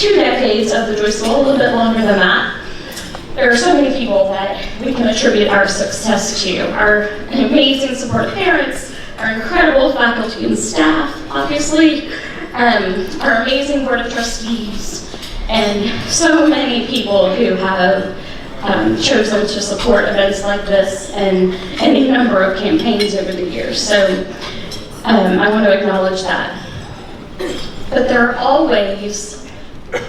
2 decades of the Joy School, a little bit longer than that. There are so many people that we can attribute our success to. Our amazing supportive parents, our incredible faculty and staff, obviously, our amazing board of trustees, and so many people who have chosen to support events like this and any number of campaigns over the years. So I want to acknowledge that. But there are always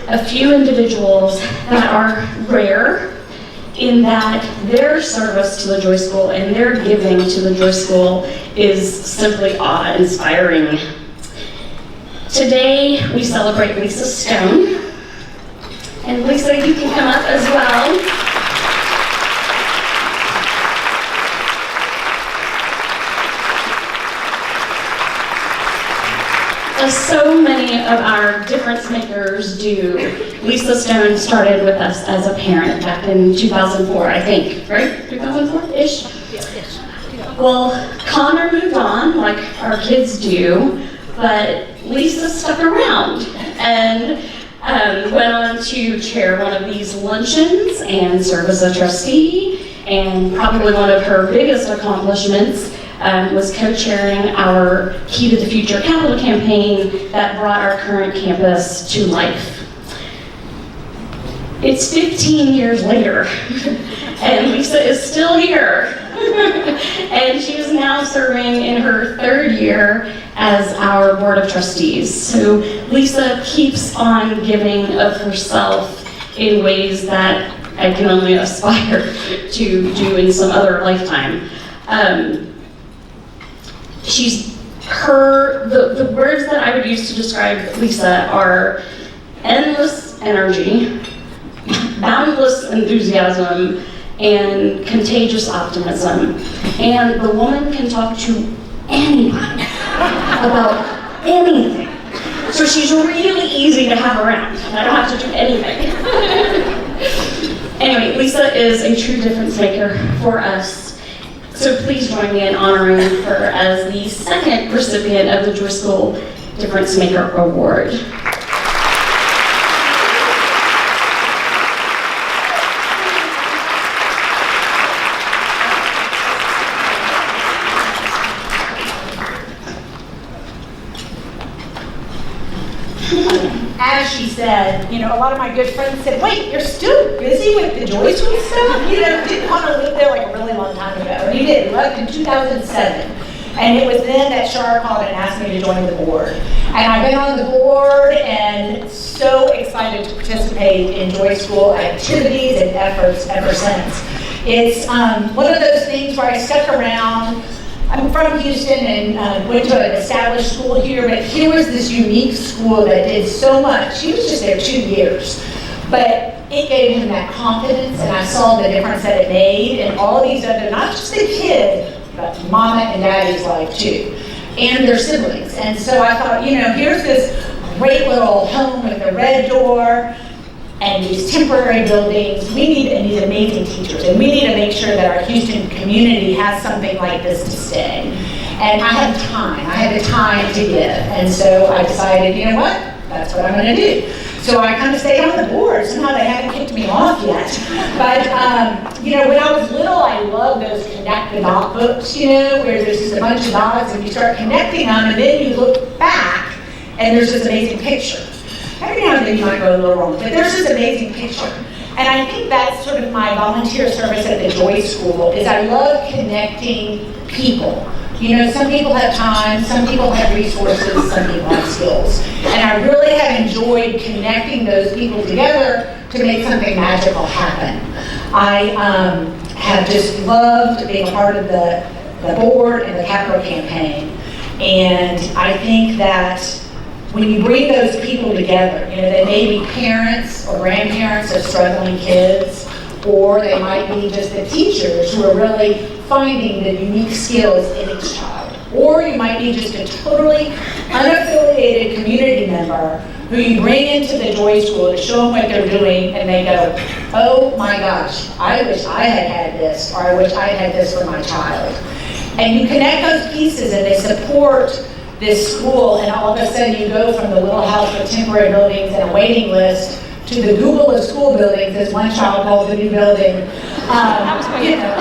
a few individuals that are rare in that their service to the Joy School and their giving to the Joy School is simply awe-inspiring. Today, we celebrate Lisa Stone. And Lisa, you can come up as well. As so many of our difference makers do, Lisa Stone started with us as a parent back in 2004, I think, right? 2004-ish? Yes. Well, Connor moved on, like our kids do, but Lisa stuck around and went on to chair one of these luncheons and serve as a trustee, and probably one of her biggest accomplishments was co-chairing our Key to the Future capital campaign that brought our current campus to life. It's 15 years later, and Lisa is still here. And she is now serving in her 3rd year as our board of trustees. So Lisa keeps on giving of herself in ways that I can only aspire to do in some other lifetime. The words that I would use to describe Lisa are endless energy, boundless enthusiasm, and contagious optimism. And the woman can talk to anybody about anything. So she's really easy to have around. I don't have to do anything. Anyway, Lisa is a true difference maker for us. So please join me in honoring her as the 2nd recipient of the Joy School Difference Maker Award. As she said, a lot of my good friends said, wait, you're still busy with the Joy School stuff? Didn't want to live there like a really long time ago. And he did, left in 2007. And it was then that Shar called and asked me to join the board. And I've been on the board and so excited to participate in Joy School activities and efforts ever since. It's one of those things where I stuck around. I'm from Houston and went to an established school here, but here was this unique school that did so much. He was just there 2 years, but it gave him that confidence, and I saw the difference that it made in all these other, not just the kids, but mama and daddy's life too, and their siblings. And so I thought, here's this great little home with a red door, and these temporary buildings. We need these amazing teachers, and we need to make sure that our Houston community has something like this to stay. And I had the time to give, and so I decided, you know what, that's what I'm going to do. So I kind of stayed on the board. Somehow they haven't kicked me off yet. But when I was little, I loved those connect the dot books, where there's just a bunch of dots, and you start connecting them, and then you look back, and there's this amazing picture. Every now and then you might go a little wrong, but there's this amazing picture. And I think that's sort of my volunteer service at the Joy School, is I love connecting people. Some people have time, some people have resources, some people have skills. And I really have enjoyed connecting those people together to make something magical happen. I have just loved being a part of the board and the capital campaign. And I think that when you bring those people together, they may be parents or grandparents of struggling kids, or they might be just the teachers who are really finding the unique skills in each child. Or you might be just a totally unaffiliated community member who you bring into the Joy School to show them what they're doing, and they go, oh my gosh, I wish I had this, or I wish I had this for my child. And you connect those pieces, and they support this school, and all of a sudden you go from the little house with temporary buildings and a waiting list to the Google of school buildings, as one child called the new building. You know,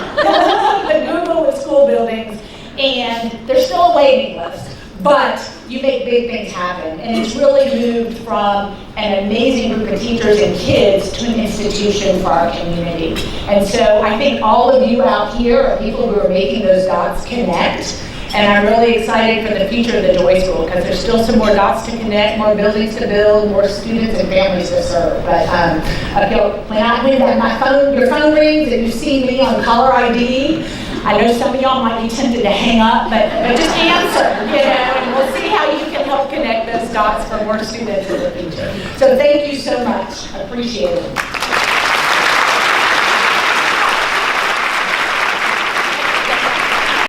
the Google of school buildings, and there's still a waiting list, but you make big things happen. And it's really moved from an amazing group of teachers and kids to an institution for our community. And so I think all of you out here are people who are making those dots connect. And I'm really excited for the future of the Joy School, because there's still some more dots to connect, more buildings to build, more students and families to serve. But when your phone rings and you see me on caller ID, I know some of y'all might be tempted to hang up, but just answer, you know, and we'll see how you can help connect those dots for more students in the future. So thank you so much. I appreciate it.